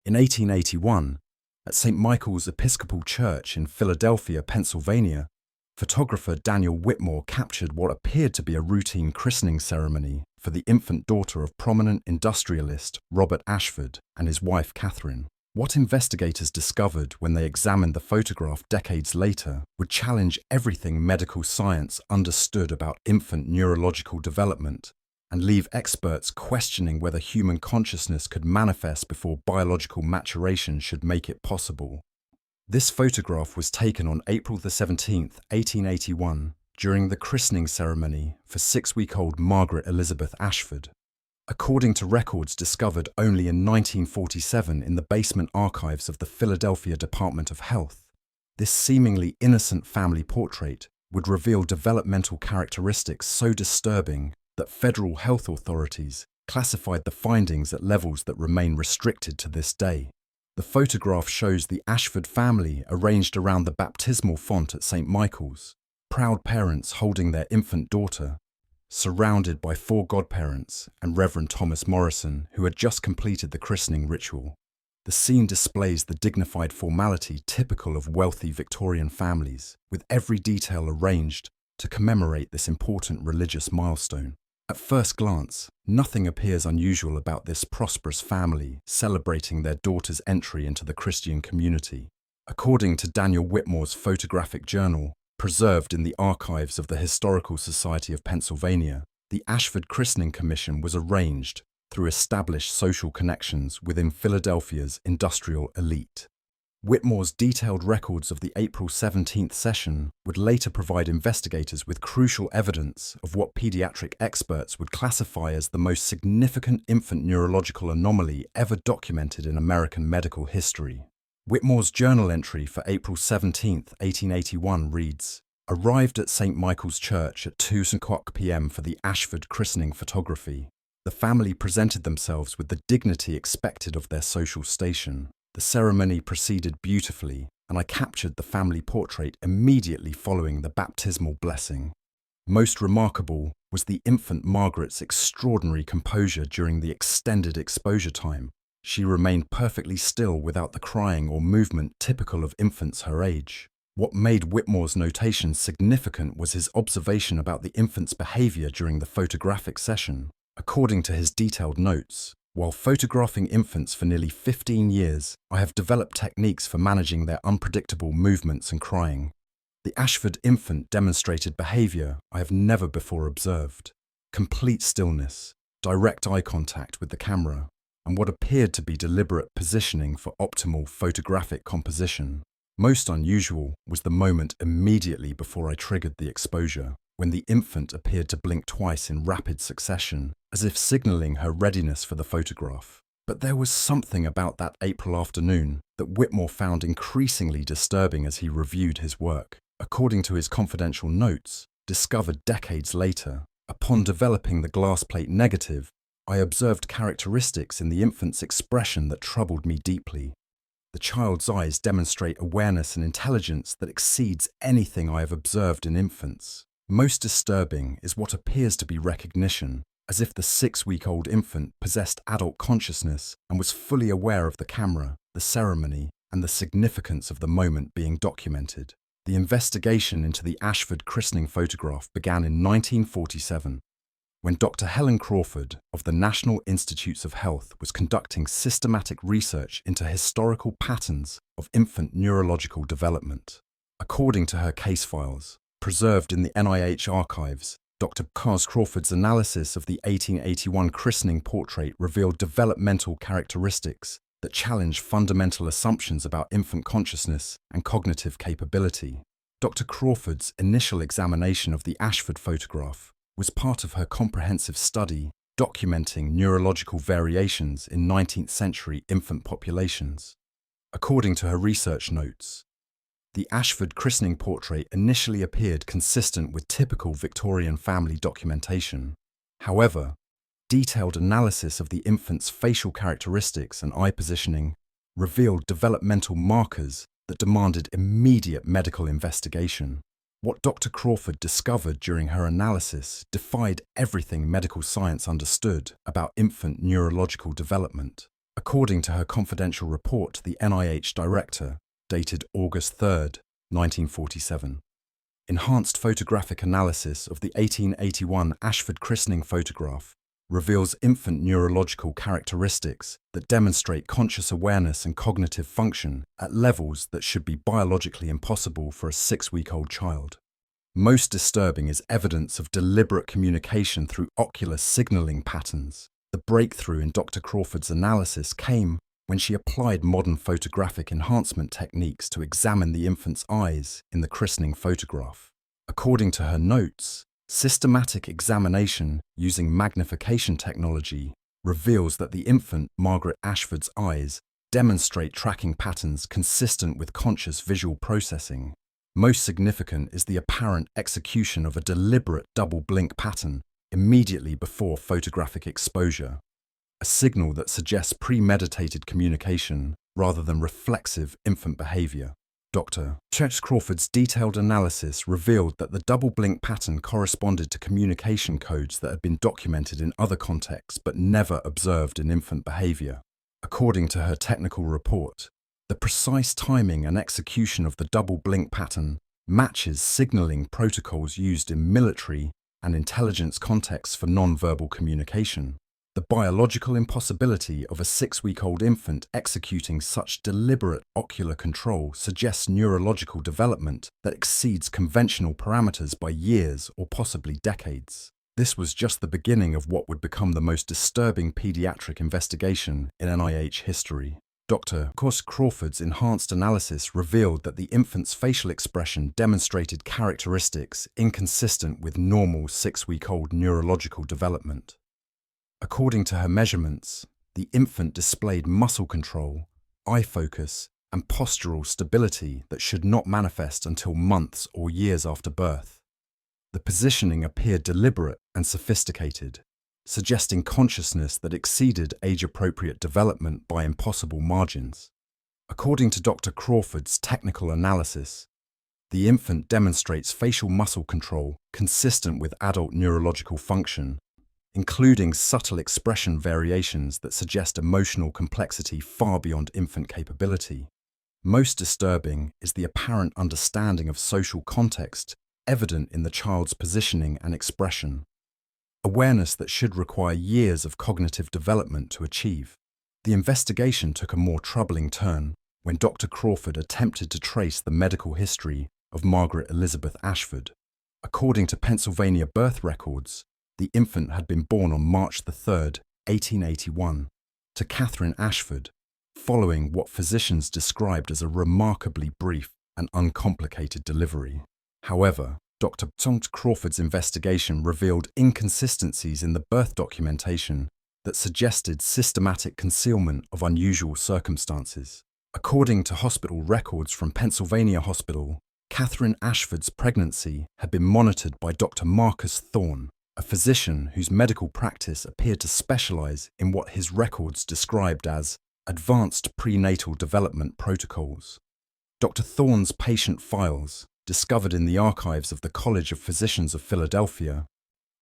In 1881, at St. Michael's Episcopal Church in Philadelphia, Pennsylvania, photographer Daniel Whitmore captured what appeared to be a routine christening ceremony for the infant daughter of prominent industrialist Robert Ashford and his wife Catherine. What investigators discovered when they examined the photograph decades later would challenge everything medical science understood about infant neurological development and leave experts questioning whether human consciousness could manifest before biological maturation should make it possible. This photograph was taken on April 17, 1881, during the christening ceremony for 6-week-old Margaret Elizabeth Ashford. According to records discovered only in 1947 in the basement archives of the Philadelphia Department of Health, this seemingly innocent family portrait would reveal developmental characteristics so disturbing that federal health authorities classified the findings at levels that remain restricted to this day. The photograph shows the Ashford family arranged around the baptismal font at St. Michael's, proud parents holding their infant daughter, surrounded by 4 godparents and Reverend Thomas Morrison, who had just completed the christening ritual. The scene displays the dignified formality typical of wealthy Victorian families, with every detail arranged to commemorate this important religious milestone. At first glance, nothing appears unusual about this prosperous family celebrating their daughter's entry into the Christian community. According to Daniel Whitmore's photographic journal, preserved in the archives of the Historical Society of Pennsylvania, the Ashford Christening Commission was arranged through established social connections within Philadelphia's industrial elite. Whitmore's detailed records of the April 17th session would later provide investigators with crucial evidence of what pediatric experts would classify as the most significant infant neurological anomaly ever documented in American medical history. Whitmore's journal entry for April 17, 1881 reads, "Arrived at St. Michael's Church at 2:00 p.m. for the Ashford christening photography. The family presented themselves with the dignity expected of their social station. The ceremony proceeded beautifully, and I captured the family portrait immediately following the baptismal blessing. Most remarkable was the infant Margaret's extraordinary composure during the extended exposure time. She remained perfectly still without the crying or movement typical of infants her age." What made Whitmore's notation significant was his observation about the infant's behavior during the photographic session. According to his detailed notes, "While photographing infants for nearly 15 years, I have developed techniques for managing their unpredictable movements and crying. The Ashford infant demonstrated behavior I have never before observed. Complete stillness, direct eye contact with the camera, and what appeared to be deliberate positioning for optimal photographic composition. Most unusual was the moment immediately before I triggered the exposure, when the infant appeared to blink twice in rapid succession, as if signaling her readiness for the photograph. But there was something about that April afternoon that Whitmore found increasingly disturbing as he reviewed his work. According to his confidential notes, discovered decades later, upon developing the glass plate negative, I observed characteristics in the infant's expression that troubled me deeply. The child's eyes demonstrate awareness and intelligence that exceeds anything I have observed in infants. Most disturbing is what appears to be recognition, as if the 6-week-old infant possessed adult consciousness and was fully aware of the camera, the ceremony, and the significance of the moment being documented. The investigation into the Ashford christening photograph began in 1947, when Dr. Helen Crawford of the National Institutes of Health was conducting systematic research into historical patterns of infant neurological development. According to her case files, preserved in the NIH archives, Dr. Crawford's analysis of the 1881 christening portrait revealed developmental characteristics that challenge fundamental assumptions about infant consciousness and cognitive capability. Dr. Crawford's initial examination of the Ashford photograph was part of her comprehensive study documenting neurological variations in 19th century infant populations. According to her research notes, the Ashford christening portrait initially appeared consistent with typical Victorian family documentation. However, detailed analysis of the infant's facial characteristics and eye positioning revealed developmental markers that demanded immediate medical investigation. What Dr. Crawford discovered during her analysis defied everything medical science understood about infant neurological development. according to her confidential report to the NIH director, dated August 3, 1947. Enhanced photographic analysis of the 1881 Ashford christening photograph reveals infant neurological characteristics that demonstrate conscious awareness and cognitive function at levels that should be biologically impossible for a 6-week-old child. Most disturbing is evidence of deliberate communication through ocular signaling patterns. The breakthrough in Dr. Crawford's analysis came when she applied modern photographic enhancement techniques to examine the infant's eyes in the christening photograph. According to her notes, systematic examination using magnification technology reveals that the infant Margaret Ashford's eyes demonstrate tracking patterns consistent with conscious visual processing. Most significant is the apparent execution of a deliberate double blink pattern immediately before photographic exposure, a signal that suggests premeditated communication rather than reflexive infant behavior. Dr. Crawford's detailed analysis revealed that the double blink pattern corresponded to communication codes that had been documented in other contexts but never observed in infant behavior. According to her technical report, the precise timing and execution of the double blink pattern matches signaling protocols used in military and intelligence contexts for non-verbal communication. The biological impossibility of a 6-week-old infant executing such deliberate ocular control suggests neurological development that exceeds conventional parameters by years or possibly decades. This was just the beginning of what would become the most disturbing pediatric investigation in NIH history. Dr. Crawford's enhanced analysis revealed that the infant's facial expression demonstrated characteristics inconsistent with normal 6-week-old neurological development. According to her measurements, the infant displayed muscle control, eye focus, and postural stability that should not manifest until months or years after birth. The positioning appeared deliberate and sophisticated, suggesting consciousness that exceeded age-appropriate development by impossible margins. According to Dr. Crawford's technical analysis, the infant demonstrates facial muscle control consistent with adult neurological function, including subtle expression variations that suggest emotional complexity far beyond infant capability. Most disturbing is the apparent understanding of social context evident in the child's positioning and expression, awareness that should require years of cognitive development to achieve. The investigation took a more troubling turn when Dr. Crawford attempted to trace the medical history of Margaret Elizabeth Ashford. According to Pennsylvania birth records, the infant had been born on March 3, 1881, to Catherine Ashford, following what physicians described as a remarkably brief and uncomplicated delivery. However, Dr. Crawford's investigation revealed inconsistencies in the birth documentation that suggested systematic concealment of unusual circumstances. According to hospital records from Pennsylvania Hospital, Catherine Ashford's pregnancy had been monitored by Dr. Marcus Thorne, a physician whose medical practice appeared to specialize in what his records described as advanced prenatal development protocols. Dr. Thorne's patient files, discovered in the archives of the College of Physicians of Philadelphia,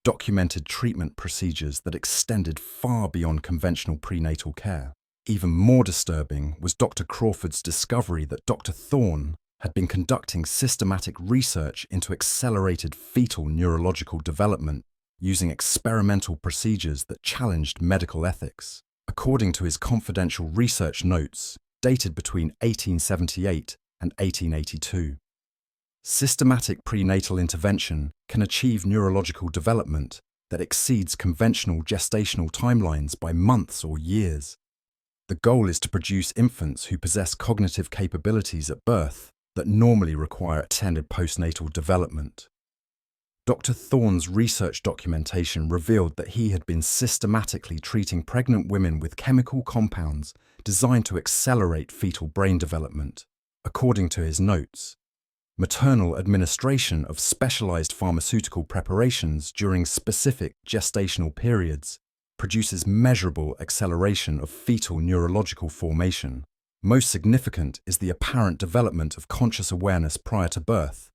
documented treatment procedures that extended far beyond conventional prenatal care. Even more disturbing was Dr. Crawford's discovery that Dr. Thorne had been conducting systematic research into accelerated fetal neurological development using experimental procedures that challenged medical ethics. According to his confidential research notes, dated between 1878 and 1882, systematic prenatal intervention can achieve neurological development that exceeds conventional gestational timelines by months or years. The goal is to produce infants who possess cognitive capabilities at birth that normally require attended postnatal development. Dr. Thorne's research documentation revealed that he had been systematically treating pregnant women with chemical compounds designed to accelerate fetal brain development. According to his notes, maternal administration of specialized pharmaceutical preparations during specific gestational periods produces measurable acceleration of fetal neurological formation. Most significant is the apparent development of conscious awareness prior to birth,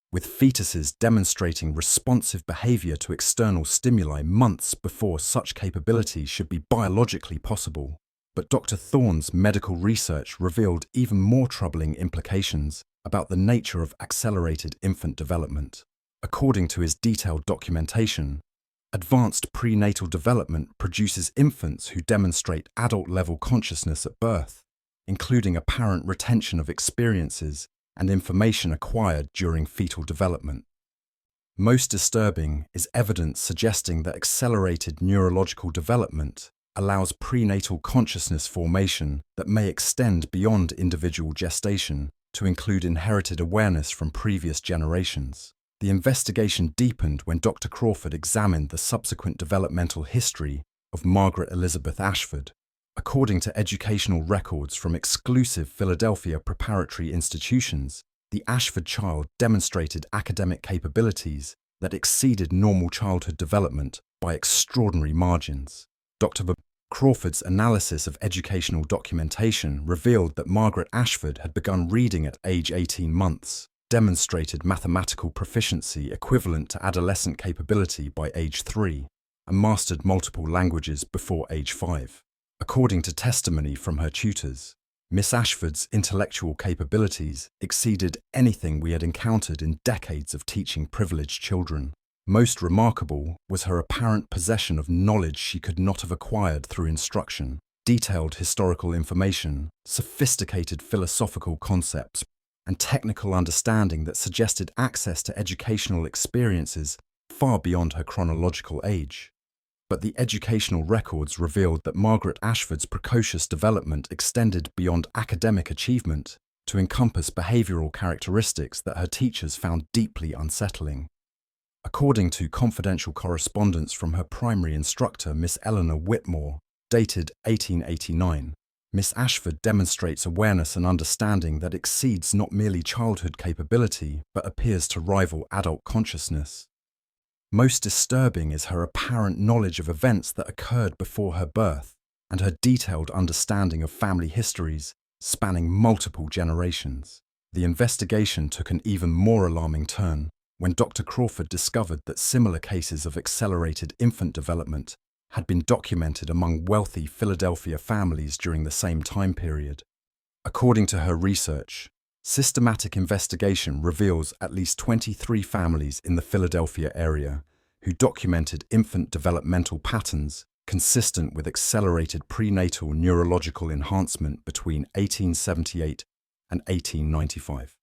with fetuses demonstrating responsive behavior to external stimuli months before such capability should be biologically possible. But Dr. Thorne's medical research revealed even more troubling implications about the nature of accelerated infant development. According to his detailed documentation, advanced prenatal development produces infants who demonstrate adult-level consciousness at birth, including apparent retention of experiences and information acquired during fetal development. Most disturbing is evidence suggesting that accelerated neurological development allows prenatal consciousness formation that may extend beyond individual gestation to include inherited awareness from previous generations. The investigation deepened when Dr. Crawford examined the subsequent developmental history of Margaret Elizabeth Ashford. According to educational records from exclusive Philadelphia preparatory institutions, the Ashford child demonstrated academic capabilities that exceeded normal childhood development by extraordinary margins. Dr. Crawford's analysis of educational documentation revealed that Margaret Ashford had begun reading at age 18 months, demonstrated mathematical proficiency equivalent to adolescent capability by age 3, and mastered multiple languages before age 5. According to testimony from her tutors, Miss Ashford's intellectual capabilities exceeded anything we had encountered in decades of teaching privileged children. Most remarkable was her apparent possession of knowledge she could not have acquired through instruction, detailed historical information, sophisticated philosophical concepts, and technical understanding that suggested access to educational experiences far beyond her chronological age. But the educational records revealed that Margaret Ashford's precocious development extended beyond academic achievement to encompass behavioral characteristics that her teachers found deeply unsettling. According to confidential correspondence from her primary instructor, Miss Eleanor Whitmore, dated 1889, Miss Ashford demonstrates awareness and understanding that exceeds not merely childhood capability, but appears to rival adult consciousness. Most disturbing is her apparent knowledge of events that occurred before her birth and her detailed understanding of family histories spanning multiple generations. The investigation took an even more alarming turn when Dr. Crawford discovered that similar cases of accelerated infant development had been documented among wealthy Philadelphia families during the same time period. According to her research, systematic investigation reveals at least 23 families in the Philadelphia area who documented infant developmental patterns consistent with accelerated prenatal neurological enhancement between 1878 and 1895.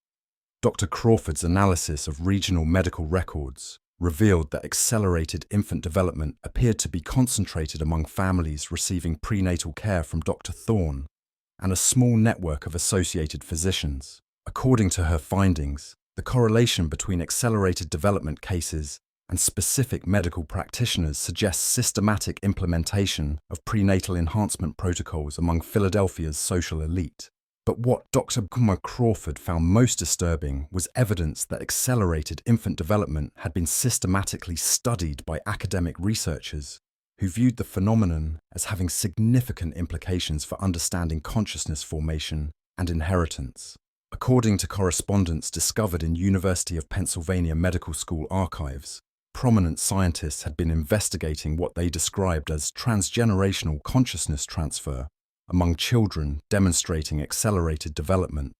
Dr. Crawford's analysis of regional medical records revealed that accelerated infant development appeared to be concentrated among families receiving prenatal care from Dr. Thorne and a small network of associated physicians. According to her findings, the correlation between accelerated development cases and specific medical practitioners suggests systematic implementation of prenatal enhancement protocols among Philadelphia's social elite. But what Dr. Crawford found most disturbing was evidence that accelerated infant development had been systematically studied by academic researchers who viewed the phenomenon as having significant implications for understanding consciousness formation and inheritance. According to correspondence discovered in University of Pennsylvania Medical School archives, prominent scientists had been investigating what they described as transgenerational consciousness transfer among children demonstrating accelerated development.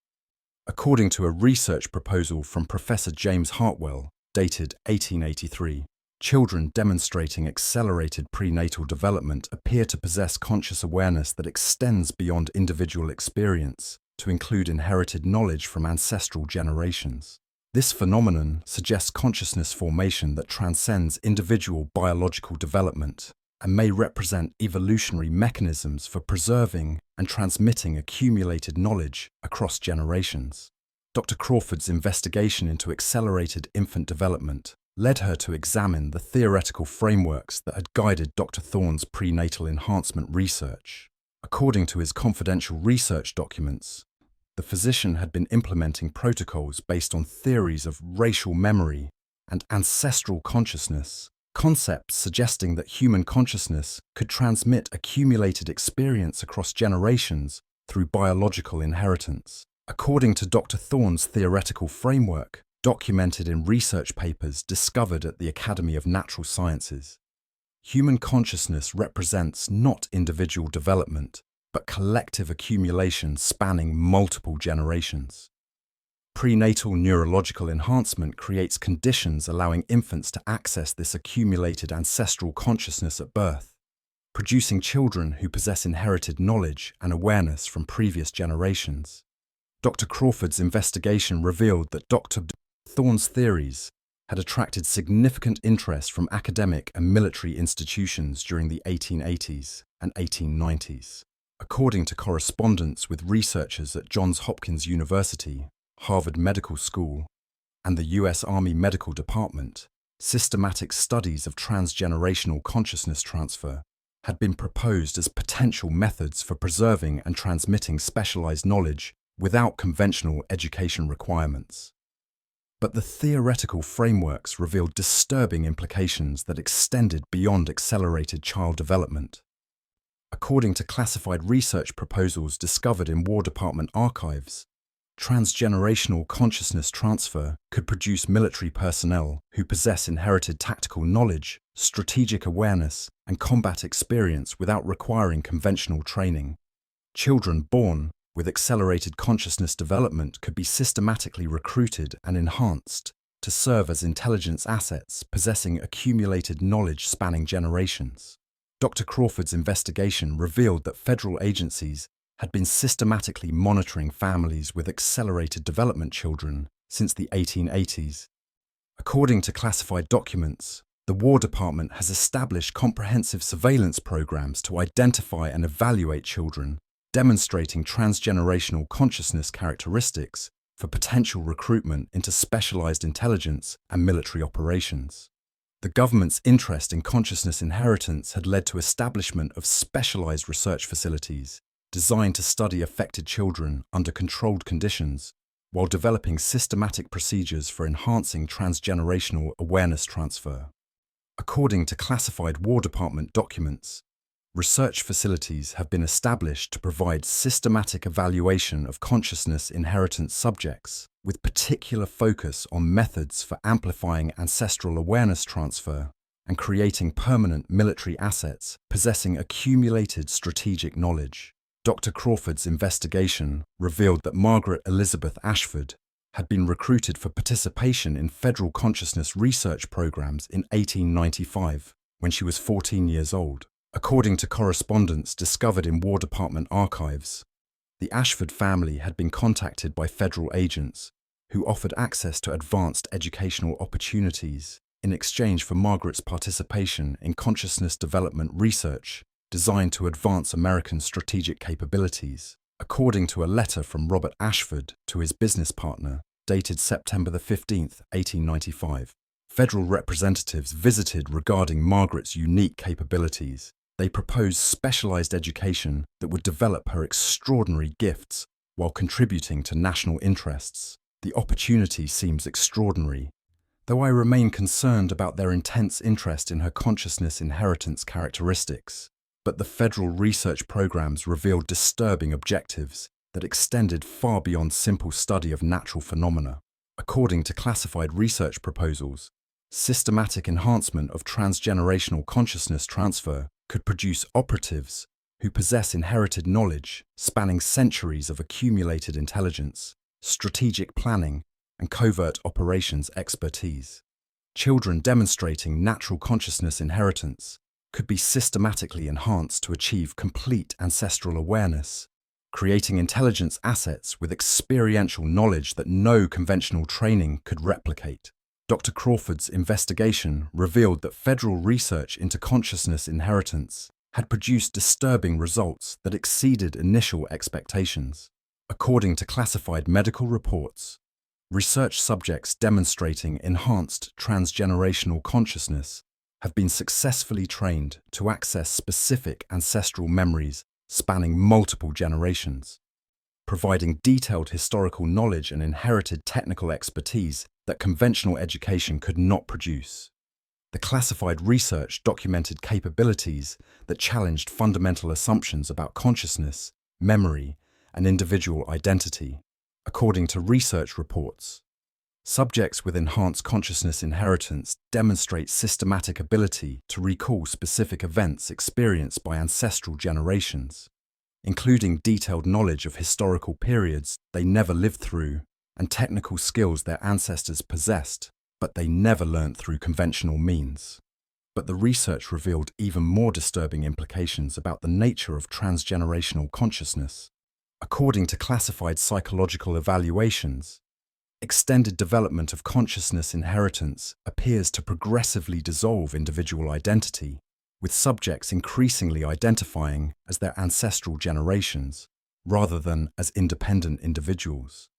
According to a research proposal from Professor James Hartwell, dated 1883, children demonstrating accelerated prenatal development appear to possess conscious awareness that extends beyond individual experience to include inherited knowledge from ancestral generations. This phenomenon suggests consciousness formation that transcends individual biological development and may represent evolutionary mechanisms for preserving and transmitting accumulated knowledge across generations. Dr. Crawford's investigation into accelerated infant development led her to examine the theoretical frameworks that had guided Dr. Thorne's prenatal enhancement research. According to his confidential research documents, the physician had been implementing protocols based on theories of racial memory and ancestral consciousness, concepts suggesting that human consciousness could transmit accumulated experience across generations through biological inheritance. According to Dr. Thorne's theoretical framework, documented in research papers discovered at the Academy of Natural Sciences, human consciousness represents not individual development, but collective accumulation spanning multiple generations. Prenatal neurological enhancement creates conditions allowing infants to access this accumulated ancestral consciousness at birth, producing children who possess inherited knowledge and awareness from previous generations. Dr. Crawford's investigation revealed that Dr. Thorne's theories had attracted significant interest from academic and military institutions during the 1880s and 1890s. According to correspondence with researchers at Johns Hopkins University, Harvard Medical School, and the U.S. Army Medical Department, systematic studies of transgenerational consciousness transfer had been proposed as potential methods for preserving and transmitting specialized knowledge without conventional education requirements. But the theoretical frameworks revealed disturbing implications that extended beyond accelerated child development. According to classified research proposals discovered in War Department archives, transgenerational consciousness transfer could produce military personnel who possess inherited tactical knowledge, strategic awareness, and combat experience without requiring conventional training. Children born with accelerated consciousness development could be systematically recruited and enhanced to serve as intelligence assets possessing accumulated knowledge spanning generations. Dr. Crawford's investigation revealed that federal agencies had been systematically monitoring families with accelerated development children since the 1880s. According to classified documents, the War Department has established comprehensive surveillance programs to identify and evaluate children demonstrating transgenerational consciousness characteristics for potential recruitment into specialized intelligence and military operations. The government's interest in consciousness inheritance had led to establishment of specialized research facilities designed to study affected children under controlled conditions while developing systematic procedures for enhancing transgenerational awareness transfer. According to classified War Department documents, research facilities have been established to provide systematic evaluation of consciousness inheritance subjects, with particular focus on methods for amplifying ancestral awareness transfer and creating permanent military assets possessing accumulated strategic knowledge. Dr. Crawford's investigation revealed that Margaret Elizabeth Ashford had been recruited for participation in federal consciousness research programs in 1895 when she was 14 years old. According to correspondence discovered in War Department archives, the Ashford family had been contacted by federal agents who offered access to advanced educational opportunities in exchange for Margaret's participation in consciousness development research designed to advance American strategic capabilities. According to a letter from Robert Ashford to his business partner, dated September 15, 1895, federal representatives visited regarding Margaret's unique capabilities. They proposed specialized education that would develop her extraordinary gifts while contributing to national interests. The opportunity seems extraordinary, though I remain concerned about their intense interest in her consciousness inheritance characteristics. But the federal research programs revealed disturbing objectives that extended far beyond simple study of natural phenomena. According to classified research proposals, systematic enhancement of transgenerational consciousness transfer could produce operatives who possess inherited knowledge spanning centuries of accumulated intelligence, strategic planning, and covert operations expertise. Children demonstrating natural consciousness inheritance could be systematically enhanced to achieve complete ancestral awareness, creating intelligence assets with experiential knowledge that no conventional training could replicate. Dr. Crawford's investigation revealed that federal research into consciousness inheritance had produced disturbing results that exceeded initial expectations. According to classified medical reports, research subjects demonstrating enhanced transgenerational consciousness have been successfully trained to access specific ancestral memories spanning multiple generations, providing detailed historical knowledge and inherited technical expertise that conventional education could not produce. The classified research documented capabilities that challenged fundamental assumptions about consciousness, memory, and individual identity. According to research reports, subjects with enhanced consciousness inheritance demonstrate systematic ability to recall specific events experienced by ancestral generations. including detailed knowledge of historical periods they never lived through and technical skills their ancestors possessed, but they never learnt through conventional means. But the research revealed even more disturbing implications about the nature of transgenerational consciousness. According to classified psychological evaluations, extended development of consciousness inheritance appears to progressively dissolve individual identity, with subjects increasingly identifying as their ancestral generations, rather than as independent individuals.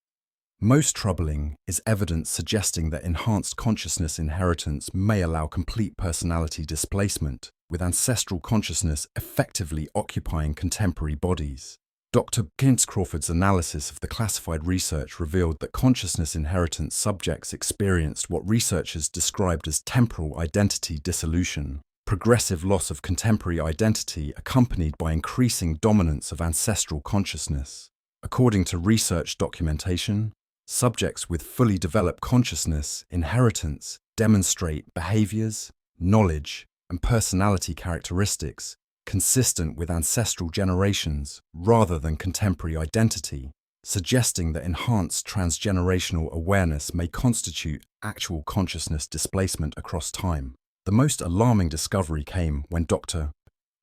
Most troubling is evidence suggesting that enhanced consciousness inheritance may allow complete personality displacement, with ancestral consciousness effectively occupying contemporary bodies. Dr. Crawford's analysis of the classified research revealed that consciousness inheritance subjects experienced what researchers described as temporal identity dissolution, progressive loss of contemporary identity accompanied by increasing dominance of ancestral consciousness. According to research documentation, subjects with fully developed consciousness inheritance demonstrate behaviors, knowledge, and personality characteristics consistent with ancestral generations rather than contemporary identity, suggesting that enhanced transgenerational awareness may constitute actual consciousness displacement across time. The most alarming discovery came when Dr.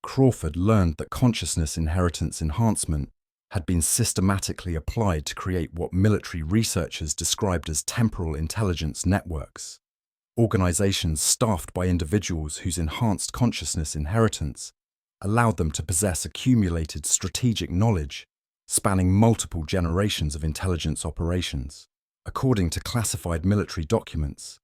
Crawford learned that consciousness inheritance enhancement had been systematically applied to create what military researchers described as temporal intelligence networks, organizations staffed by individuals whose enhanced consciousness inheritance allowed them to possess accumulated strategic knowledge spanning multiple generations of intelligence operations. According to classified military documents,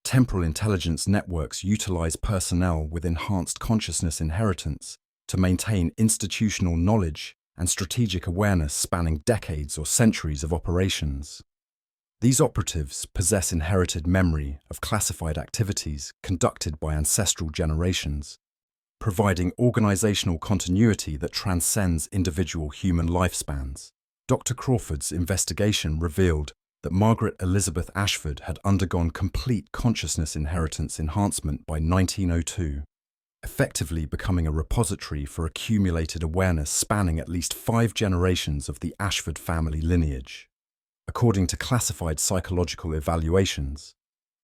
temporal intelligence networks utilize personnel with enhanced consciousness inheritance to maintain institutional knowledge and strategic awareness spanning decades or centuries of operations. These operatives possess inherited memory of classified activities conducted by ancestral generations, providing organizational continuity that transcends individual human lifespans. Dr. Crawford's investigation revealed that Margaret Elizabeth Ashford had undergone complete consciousness inheritance enhancement by 1902, effectively becoming a repository for accumulated awareness spanning at least 5 generations of the Ashford family lineage. According to classified psychological evaluations,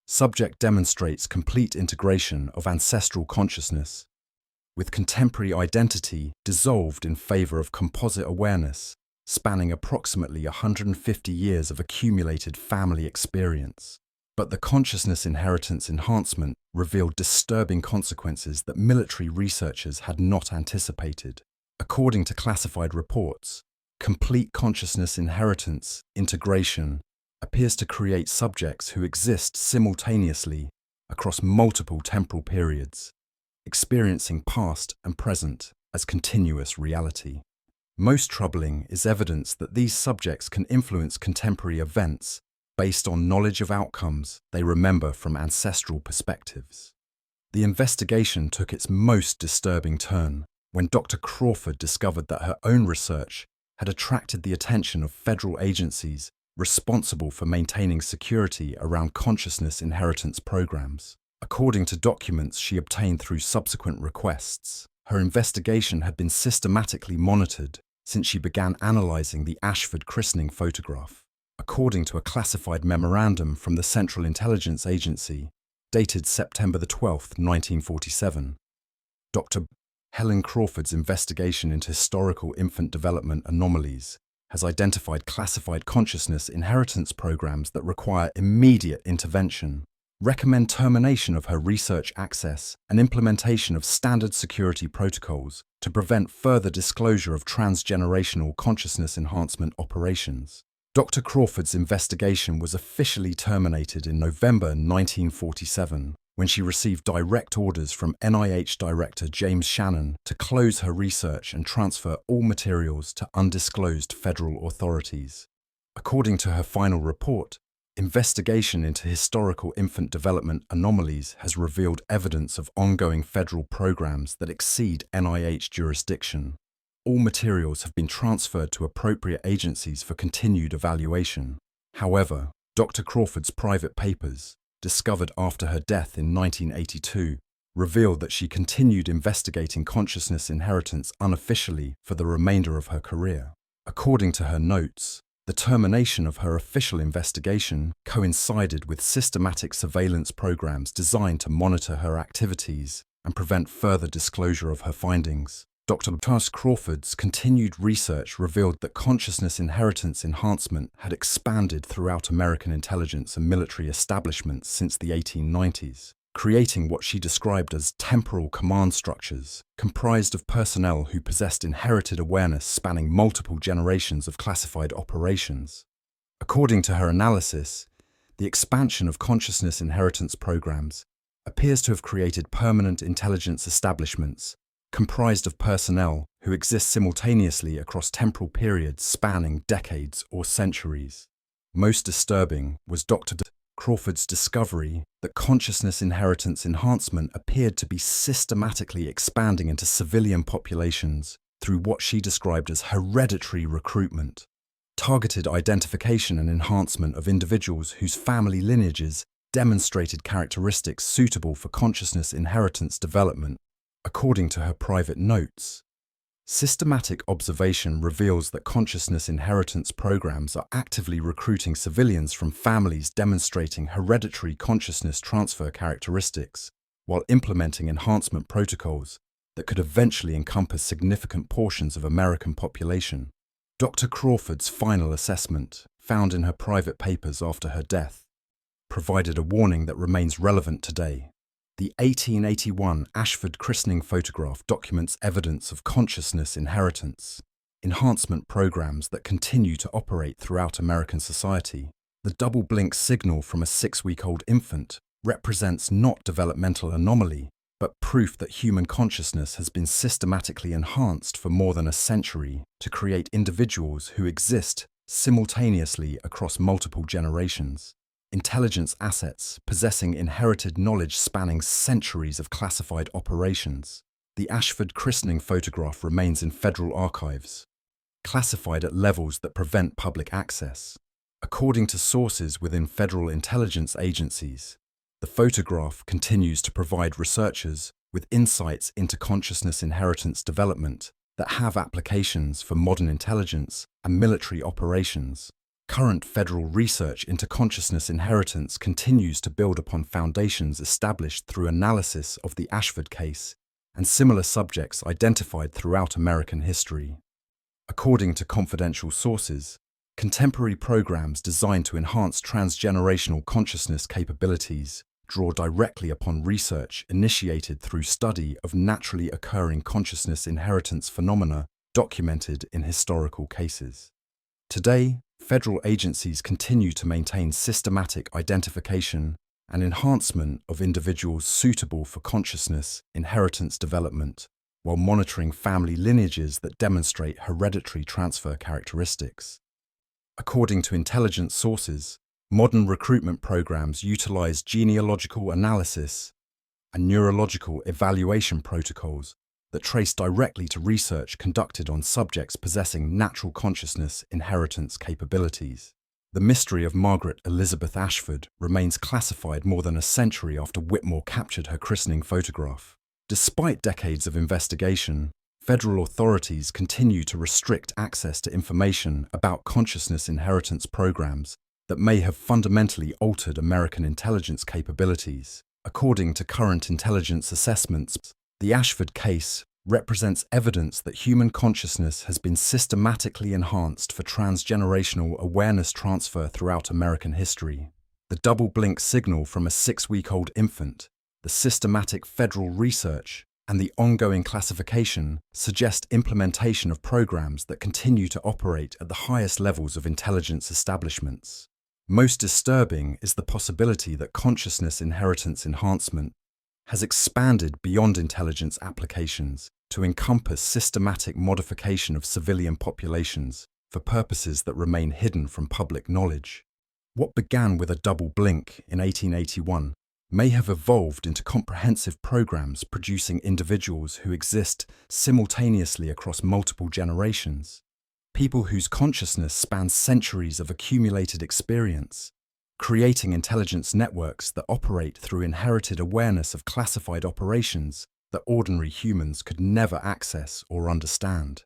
subject demonstrates complete integration of ancestral consciousness, with contemporary identity dissolved in favor of composite awareness, spanning approximately 150 years of accumulated family experience. But the consciousness inheritance enhancement revealed disturbing consequences that military researchers had not anticipated. According to classified reports, complete consciousness inheritance integration appears to create subjects who exist simultaneously across multiple temporal periods, experiencing past and present as continuous reality. Most troubling is evidence that these subjects can influence contemporary events based on knowledge of outcomes they remember from ancestral perspectives. The investigation took its most disturbing turn when Dr. Crawford discovered that her own research had attracted the attention of federal agencies responsible for maintaining security around consciousness inheritance programs. According to documents she obtained through subsequent requests, her investigation had been systematically monitored since she began analyzing the Ashford christening photograph. According to a classified memorandum from the Central Intelligence Agency, dated September 12, 1947, Dr. Helen Crawford's investigation into historical infant development anomalies has identified classified consciousness inheritance programs that require immediate intervention, recommend termination of her research access, and implementation of standard security protocols to prevent further disclosure of transgenerational consciousness enhancement operations. Dr. Crawford's investigation was officially terminated in November 1947 when she received direct orders from NIH Director James Shannon to close her research and transfer all materials to undisclosed federal authorities. According to her final report, investigation into historical infant development anomalies has revealed evidence of ongoing federal programs that exceed NIH jurisdiction. All materials have been transferred to appropriate agencies for continued evaluation. However, Dr. Crawford's private papers, discovered after her death in 1982, revealed that she continued investigating consciousness inheritance unofficially for the remainder of her career. According to her notes, the termination of her official investigation coincided with systematic surveillance programs designed to monitor her activities and prevent further disclosure of her findings. Dr. Charles Crawford's continued research revealed that consciousness inheritance enhancement had expanded throughout American intelligence and military establishments since the 1890s, creating what she described as temporal command structures, comprised of personnel who possessed inherited awareness spanning multiple generations of classified operations. According to her analysis, the expansion of consciousness inheritance programs appears to have created permanent intelligence establishments comprised of personnel who exist simultaneously across temporal periods spanning decades or centuries. Most disturbing was Dr. Crawford's discovery that consciousness inheritance enhancement appeared to be systematically expanding into civilian populations through what she described as hereditary recruitment, targeted identification and enhancement of individuals whose family lineages demonstrated characteristics suitable for consciousness inheritance development. According to her private notes, systematic observation reveals that consciousness inheritance programs are actively recruiting civilians from families demonstrating hereditary consciousness transfer characteristics, while implementing enhancement protocols that could eventually encompass significant portions of American population. Dr. Crawford's final assessment, found in her private papers after her death, provided a warning that remains relevant today. The 1881 Ashford christening photograph documents evidence of consciousness inheritance, enhancement programs that continue to operate throughout American society. The double blink signal from a 6-week-old infant represents not developmental anomaly, but proof that human consciousness has been systematically enhanced for more than a century to create individuals who exist simultaneously across multiple generations. Intelligence assets possessing inherited knowledge spanning centuries of classified operations. The Ashford christening photograph remains in federal archives, classified at levels that prevent public access. According to sources within federal intelligence agencies, the photograph continues to provide researchers with insights into consciousness inheritance development that have applications for modern intelligence and military operations. Current federal research into consciousness inheritance continues to build upon foundations established through analysis of the Ashford case and similar subjects identified throughout American history. According to confidential sources, contemporary programs designed to enhance transgenerational consciousness capabilities draw directly upon research initiated through study of naturally occurring consciousness inheritance phenomena documented in historical cases. Today, federal agencies continue to maintain systematic identification and enhancement of individuals suitable for consciousness inheritance development, while monitoring family lineages that demonstrate hereditary transfer characteristics. According to intelligence sources, modern recruitment programs utilize genealogical analysis and neurological evaluation protocols that trace directly to research conducted on subjects possessing natural consciousness inheritance capabilities. The mystery of Margaret Elizabeth Ashford remains classified more than a century after Whitmore captured her christening photograph. Despite decades of investigation, federal authorities continue to restrict access to information about consciousness inheritance programs that may have fundamentally altered American intelligence capabilities. According to current intelligence assessments, the Ashford case represents evidence that human consciousness has been systematically enhanced for transgenerational awareness transfer throughout American history. The double blink signal from a 6-week-old infant, the systematic federal research, and the ongoing classification suggest implementation of programs that continue to operate at the highest levels of intelligence establishments. Most disturbing is the possibility that consciousness inheritance enhancement has expanded beyond intelligence applications to encompass systematic modification of civilian populations for purposes that remain hidden from public knowledge. What began with a double blink in 1881 may have evolved into comprehensive programs producing individuals who exist simultaneously across multiple generations, people whose consciousness spans centuries of accumulated experience, creating intelligence networks that operate through inherited awareness of classified operations that ordinary humans could never access or understand.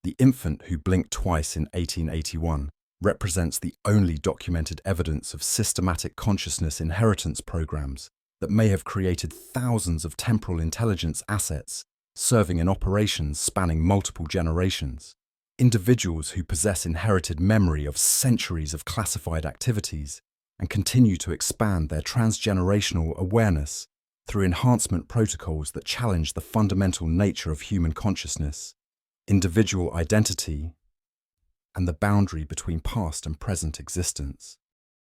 The infant who blinked twice in 1881 represents the only documented evidence of systematic consciousness inheritance programs that may have created thousands of temporal intelligence assets serving in operations spanning multiple generations. Individuals who possess inherited memory of centuries of classified activities and continue to expand their transgenerational awareness through enhancement protocols that challenge the fundamental nature of human consciousness, individual identity, and the boundary between past and present existence.